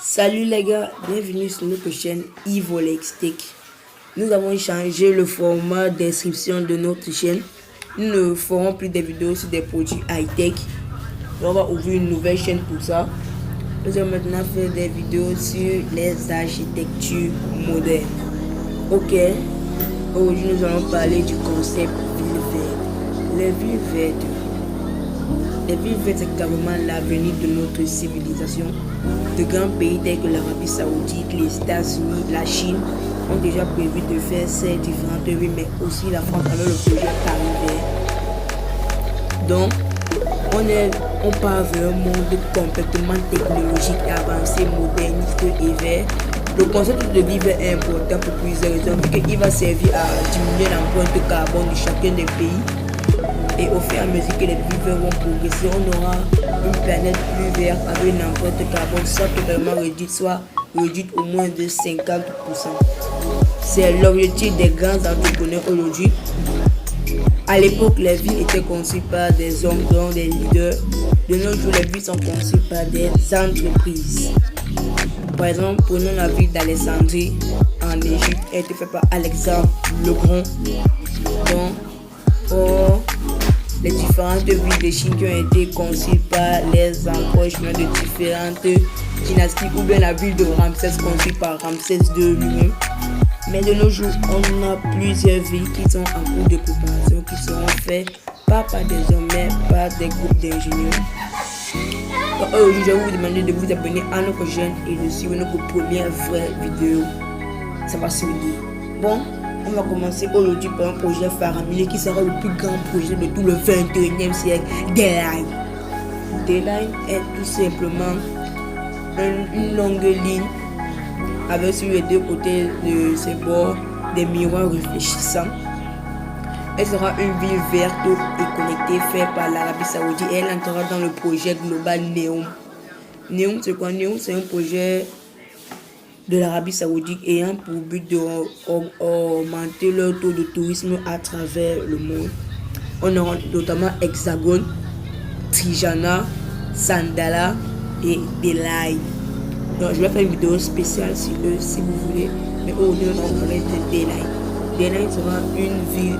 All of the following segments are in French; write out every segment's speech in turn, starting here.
Salut les gars, bienvenue sur notre chaîne Evolex Tech. Nous avons changé le format d'inscription de notre chaîne. Nous ne ferons plus des vidéos sur des produits high-tech. On va ouvrir une nouvelle chaîne pour ça. Nous allons maintenant faire des vidéos sur les architectures modernes. Ok, aujourd'hui nous allons parler du concept ville verte. Les villes vertes. Les villes vertes, c'est carrément l'avenir de notre civilisation. De grands pays tels que l'Arabie Saoudite, les États-Unis, la Chine ont déjà prévu de faire ces différentes villes, mais aussi la France avec le projet Paris Vert. Donc, on part vers un monde complètement technologique, avancé, moderniste et vert. Le concept de ville vert est important pour plusieurs raisons, puisqu'il va servir à diminuer l'empreinte carbone de chacun des pays. Et au fur et à mesure que les villes vont progresser, on aura une planète plus verte avec une empreinte carbone soit totalement réduite, soit réduite au moins de 50%. C'est l'objectif des grands entrepreneurs aujourd'hui. À l'époque, les villes étaient conçues par des hommes, dont des leaders. De nos jours, les villes sont conçues par des entreprises. Par exemple, prenons la ville d'Alexandrie en Égypte. Elle a été faite par Alexandre le Grand. Les différentes villes de Chine qui ont été conçues par les encrochements de différentes dynasties, ou bien la ville de Ramsès conçue par Ramsès II lui-même. Mais de nos jours, on a plusieurs villes qui sont en cours de préparation, qui seront faites pas par des hommes, mais par des groupes d'ingénieurs. Aujourd'hui, je vais vous demander de vous abonner à notre chaîne et de suivre notre première vraie vidéo. Ça va se dire. Bon, on va commencer aujourd'hui par un projet faramineux qui sera le plus grand projet de tout le 21e siècle, D-Line. D-Line est tout simplement une longue ligne avec sur les deux côtés de ses bords des miroirs réfléchissants. Elle sera une ville verte et connectée faite par l'Arabie Saoudite et elle entrera dans le projet global NEOM. NEOM, c'est quoi? NEOM, c'est un projet de l'Arabie Saoudite ayant pour but d'augmenter leur taux de tourisme à travers le monde. On aura notamment Hexagone, Trijana, Sandala et Delay. Donc je vais faire une vidéo spéciale sur eux si vous voulez, mais aujourd'hui on va parler de Delay. Delay sera une ville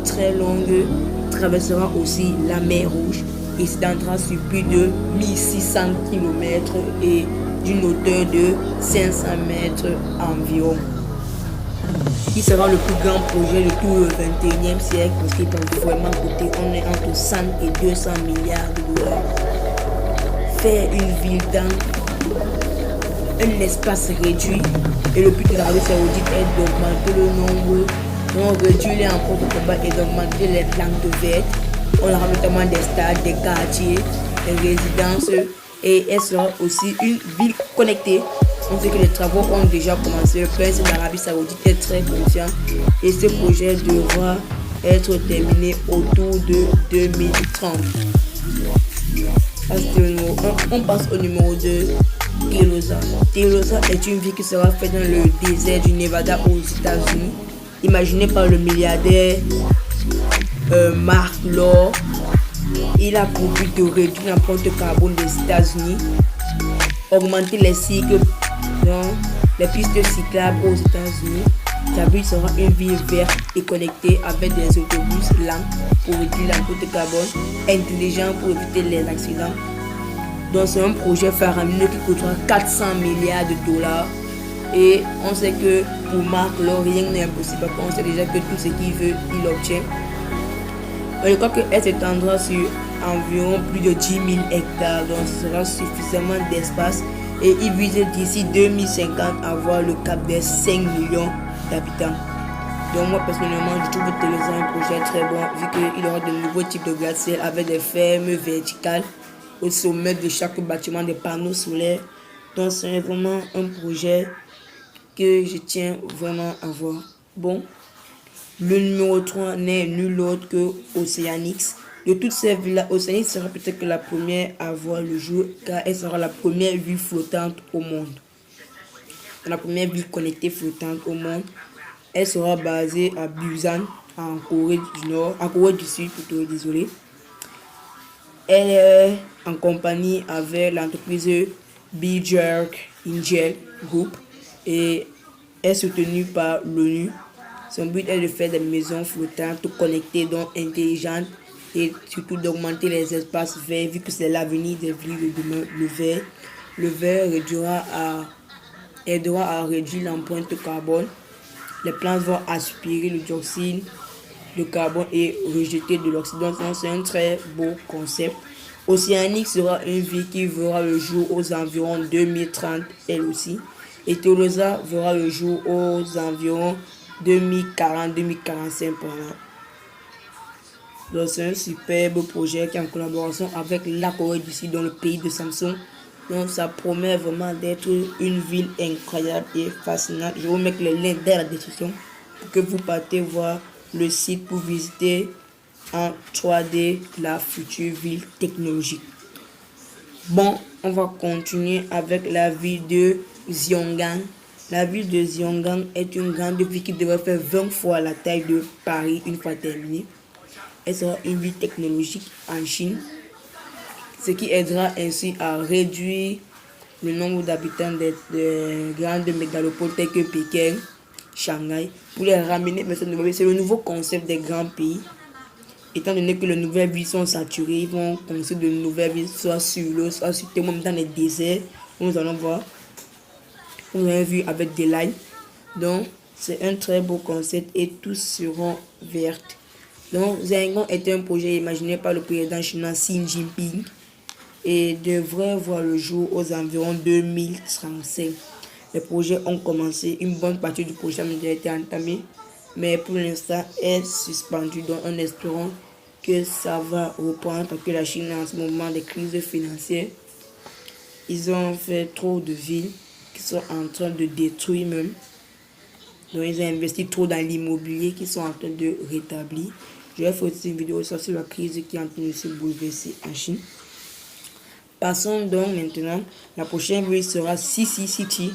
très longue, traversera aussi la mer Rouge et s'étendra sur plus de 1600 km et d'une hauteur de 500 mètres environ. Qui sera le plus grand projet de tout le 21e siècle parce qu'il peut vraiment coûter, on est entre 100 et 200 milliards de dollars. Faire une ville dans un espace réduit et le but de l'Arabie Saoudite est d'augmenter le nombre, donc réduire les empreintes de tabac et d'augmenter les plantes vertes. On aura notamment des stades, des quartiers, des résidences. Et elle sera aussi une ville connectée. On sait que les travaux ont déjà commencé. Le prince d'Arabie Saoudite est très conscient et ce projet devra être terminé autour de 2030. On passe au numéro 2, Telosa. Telosa est une ville qui sera faite dans le désert du Nevada aux États-Unis, imaginée par le milliardaire Mark Lord. Il a pour but de réduire l'empreinte carbone des États-Unis, augmenter les cycles dans les pistes cyclables aux États-Unis. Sa ville sera une ville verte et connectée avec des autobus lents pour réduire l'empreinte carbone, intelligent pour éviter les accidents. Donc c'est un projet faramineux qui coûtera 400 milliards de dollars. Et on sait que pour Mark Lord, rien n'est impossible. On sait déjà que tout ce qu'il veut, il obtient. Je crois qu'elle s'étendra sur environ plus de 10 000 hectares, donc ce sera suffisamment d'espace et il vise d'ici 2050 à avoir le cap des 5 millions d'habitants. Donc moi personnellement je trouve que c'est un projet très bon vu qu'il y aura de nouveaux types de gratte-ciel avec des fermes verticales au sommet de chaque bâtiment, des panneaux solaires. Donc c'est vraiment un projet que je tiens vraiment à voir. Bon. Le numéro 3 n'est nul autre que Oceanix. De toutes ces villes-là, Oceanix sera peut-être que la première à voir le jour car elle sera la première ville flottante au monde. La première ville connectée flottante au monde. Elle sera basée à Busan, en Corée du Nord, en Corée du Sud plutôt, désolé. Elle est en compagnie avec l'entreprise Björk Ingel Group et est soutenu par l'ONU. Son but est de faire des maisons flottantes connectées, donc intelligentes, et surtout d'augmenter les espaces verts, vu que c'est l'avenir des villes de demain. Le vert aidera à réduire l'empreinte carbone. Les plantes vont aspirer le dioxyde de carbone et rejeter de l'oxygène. C'est un très beau concept. Océanique sera une ville qui verra le jour aux environs 2030, elle aussi. Et Tolosa verra le jour aux environs 2040-2045 par là. Donc c'est un superbe projet qui est en collaboration avec la Corée du Sud dans le pays de Samsung. Donc ça promet vraiment d'être une ville incroyable et fascinante. Je vais vous mettre les liens dans la description pour que vous partez voir le site pour visiter en 3D la future ville technologique. Bon, on va continuer avec la ville de Xiongan. La ville de Xiongan est une grande ville qui devrait faire 20 fois la taille de Paris une fois terminée. Elle sera une ville technologique en Chine, ce qui aidera ainsi à réduire le nombre d'habitants des grandes mégalopoles telles que Pékin, Shanghai, pour les ramener vers ce nouveau pays. C'est le nouveau concept des grands pays. Étant donné que les nouvelles villes sont saturées, ils vont construire de nouvelles villes, soit sur l'eau, soit sur terre, même dans les déserts, où nous allons voir. On a vu avec des lives. Donc, c'est un très beau concept et tous seront vertes. Donc, Xiongan est un projet imaginé par le président chinois Xi Jinping et devrait voir le jour aux environs 2035. Les projets ont commencé, une bonne partie du projet a déjà été entamée, mais pour l'instant est suspendu. Donc, en espérant que ça va reprendre parce que la Chine est en ce moment des crises financières. Ils ont fait trop de villes qui sont en train de détruire même. Donc, ils ont investi trop dans l'immobilier qui sont en train de rétablir. Je vais faire aussi une vidéo sur la crise qui est en train de se bouleverser en Chine. Passons donc maintenant. La prochaine ville sera Sisi City.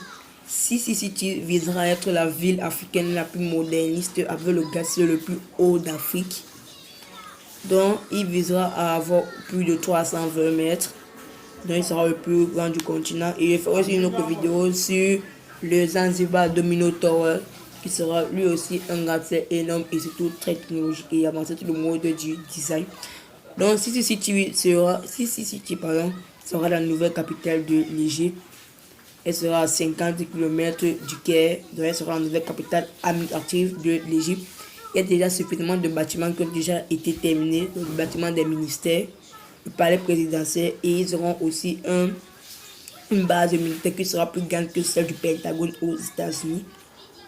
Sisi City visera à être la ville africaine la plus moderniste avec le glacier le plus haut d'Afrique. Donc, il visera à avoir plus de 320 mètres. Donc, il sera le plus grand du continent. Et je ferai aussi une autre vidéo sur le Zanzibar Domino Tower, qui sera lui aussi un gratte-ciel énorme et surtout très technologique et avancé tout le mode du design. Donc, Sisi City sera la nouvelle capitale de l'Égypte. Elle sera à 50 km du Caire. Donc, elle sera la nouvelle capitale administrative de l'Égypte. Il y a déjà suffisamment de bâtiments qui ont déjà été terminés, le bâtiment des ministères, le palais présidentiel, et ils auront aussi une base militaire qui sera plus grande que celle du Pentagone aux États-Unis.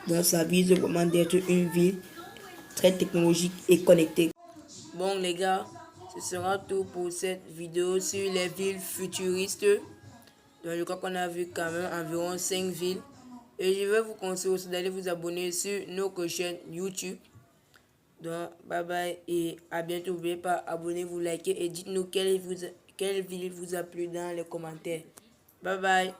Donc ça vise vraiment d'être une ville très technologique et connectée. Bon les gars, ce sera tout pour cette vidéo sur les villes futuristes. Donc je crois qu'on a vu quand même environ 5 villes. Et je vais vous conseiller aussi d'aller vous abonner sur notre chaîne YouTube. Donc bye bye et à bientôt. N'oubliez pas, abonnez-vous, likez et dites-nous quelle ville vous a plu dans les commentaires. Bye bye.